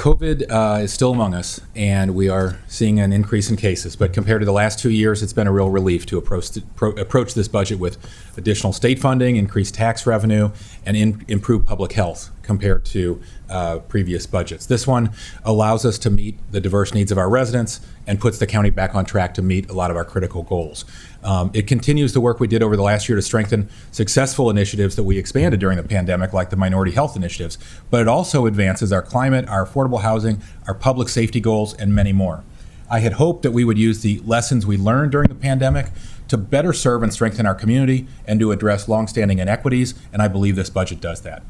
COVID is still among us, and we are seeing an increase in cases. But compared to the last 2 years, it's been a real relief to approach this budget with additional state funding, increased tax revenue, and improved public health compared to previous budgets. This one allows us to meet the diverse needs of our residents and puts the county back on track to meet a lot of our critical goals. It continues the work we did over the last year to strengthen successful initiatives that we expanded during the pandemic, like the minority health initiatives, but it also advances our climate, our affordable housing, our public safety goals, and many more. I had hoped that we would use the lessons we learned during the pandemic to better serve and strengthen our community and to address longstanding inequities, and I believe this budget does that.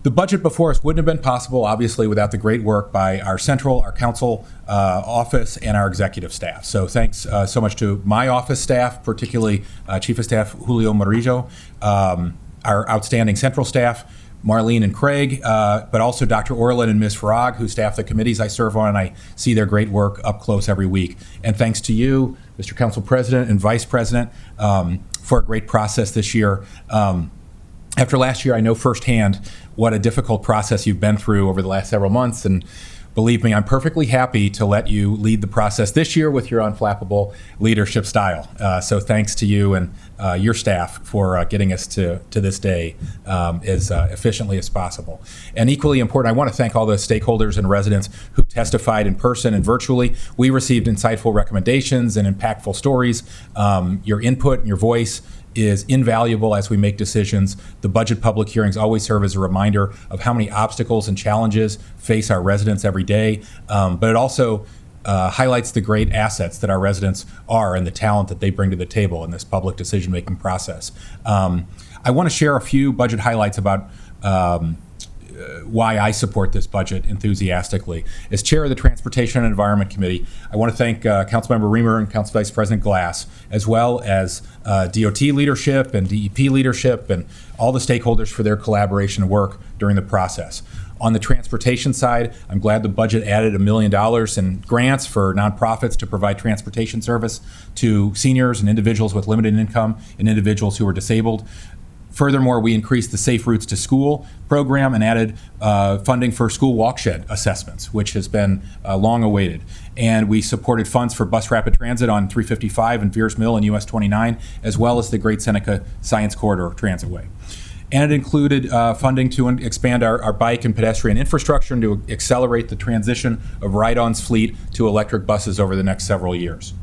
The budget before us wouldn't have been possible, obviously, without the great work by our council office, and our executive staff. So thanks so much to my office staff, particularly Chief of Staff Julio Murillo, our outstanding central staff, Marlene and Craig, but also Dr. Orlin and Ms. Farag, who staff the committees I serve on, and I see their great work up close every week. And thanks to you, Mr. Council President and Vice President, for a great process this year. After last year, I know firsthand what a difficult process you've been through over the last several months, and believe me, I'm perfectly happy to let you lead the process this year with your unflappable leadership style. So thanks to you and your staff for getting us to this day as efficiently as possible. And equally important, I want to thank all the stakeholders and residents who testified in person and virtually. We received insightful recommendations and impactful stories. Your input and your voice is invaluable as we make decisions. The budget public hearings always serve as a reminder of how many obstacles and challenges face our residents every day, but it also highlights the great assets that our residents are and the talent that they bring to the table in this public decision-making process. I want to share a few budget highlights about why I support this budget enthusiastically. As chair of the Transportation and Environment Committee, I want to thank Councilmember Reamer and Council Vice President Glass, as well as DOT leadership and DEP leadership and all the stakeholders for their collaboration and work during the process. On the transportation side, I'm glad the budget added $1 million in grants for nonprofits to provide transportation service to seniors and individuals with limited income and individuals who are disabled. Furthermore, we increased the Safe Routes to School program and added funding for school walkshed assessments, which has been long awaited. And we supported funds for bus rapid transit on 355 and Veers Mill and US 29, as well as the Great Seneca Science Corridor Transitway. And it included funding to expand our bike and pedestrian infrastructure and to accelerate the transition of Ride-On's fleet to electric buses over the next several years.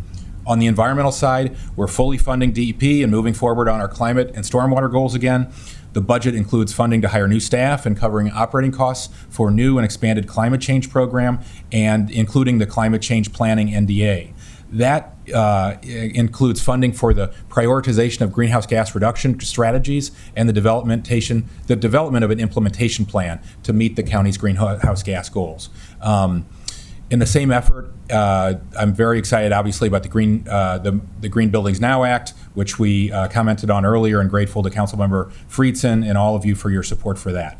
On the environmental side, we're fully funding DEP and moving forward on our climate and stormwater goals again. The budget includes funding to hire new staff and covering operating costs for new and expanded climate change program, and including the climate change planning NDA. That includes funding for the prioritization of greenhouse gas reduction strategies and the development of an implementation plan to meet the county's greenhouse gas goals. In the same effort, I'm very excited, obviously, about the Green Buildings Now Act, which we commented on earlier, and grateful to Councilmember Friedson and all of you for your support for that.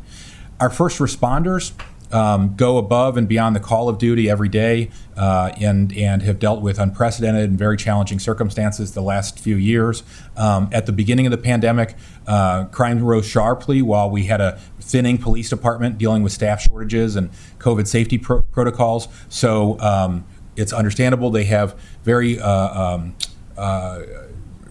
Our first responders go above and beyond the call of duty every day and have dealt with unprecedented and very challenging circumstances the last few years. At the beginning of the pandemic, crime rose sharply while we had a thinning police department dealing with staff shortages and COVID safety protocols. So it's understandable they have very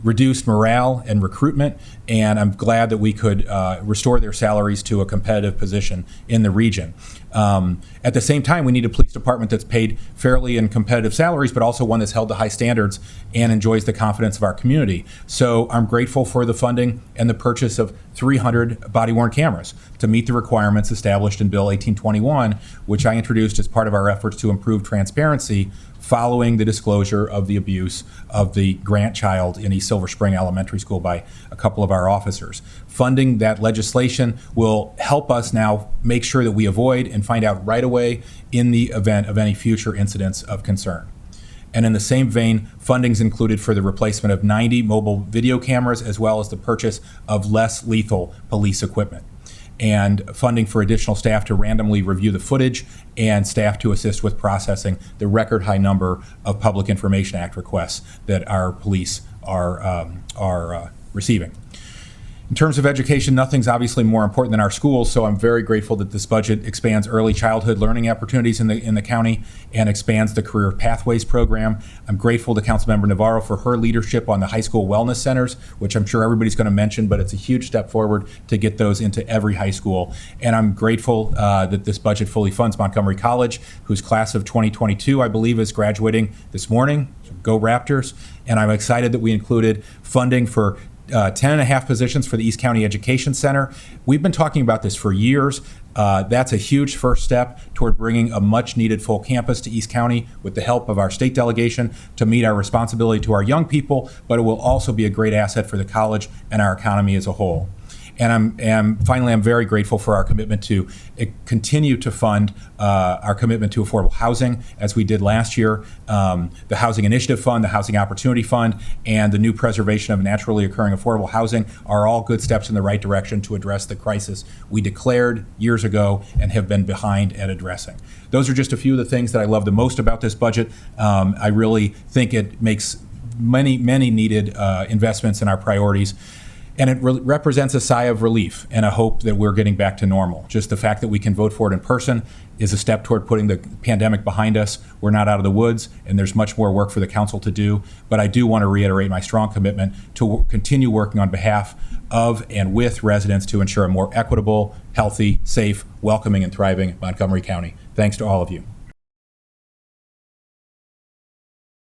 reduced morale and recruitment, and I'm glad that we could restore their salaries to a competitive position in the region. At the same time, we need a police department that's paid fairly and competitive salaries, but also one that's held to high standards and enjoys the confidence of our community. So I'm grateful for the funding and the purchase of 300 body-worn cameras to meet the requirements established in Bill 1821, which I introduced as part of our efforts to improve transparency following the disclosure of the abuse of the grandchild in East Silver Spring Elementary School by a couple of our officers. Funding that legislation will help us now make sure that we avoid and find out right away in the event of any future incidents of concern. And in the same vein, funding's included for the replacement of 90 mobile video cameras, as well as the purchase of less lethal police equipment, and funding for additional staff to randomly review the footage and staff to assist with processing the record high number of Public Information Act requests that our police are receiving. In terms of education, nothing's obviously more important than our schools, so I'm very grateful that this budget expands early childhood learning opportunities in the county and expands the Career Pathways program. I'm grateful to Councilmember Navarro for her leadership on the high school wellness centers, which I'm sure everybody's going to mention, but it's a huge step forward to get those into every high school. And I'm grateful that this budget fully funds Montgomery College, whose class of 2022, I believe, is graduating this morning. So go Raptors. And I'm excited that we included funding for 10.5 positions for the East County Education Center. We've been talking about this for years. That's a huge first step toward bringing a much needed full campus to East County with the help of our state delegation to meet our responsibility to our young people, but it will also be a great asset for the college and our economy as a whole. And finally, I'm very grateful for our commitment to continue to fund our commitment to affordable housing, as we did last year. The Housing Initiative Fund, the Housing Opportunity Fund, and the new preservation of naturally occurring affordable housing are all good steps in the right direction to address the crisis we declared years ago and have been behind at addressing. Those are just a few of the things that I love the most about this budget. I really think it makes many needed investments in our priorities. And it represents a sigh of relief and a hope that we're getting back to normal. Just the fact that we can vote for it in person is a step toward putting the pandemic behind us. We're not out of the woods, and there's much more work for the council to do. But I do want to reiterate my strong commitment to continue working on behalf of and with residents to ensure a more equitable, healthy, safe, welcoming, and thriving Montgomery County. Thanks to all of you.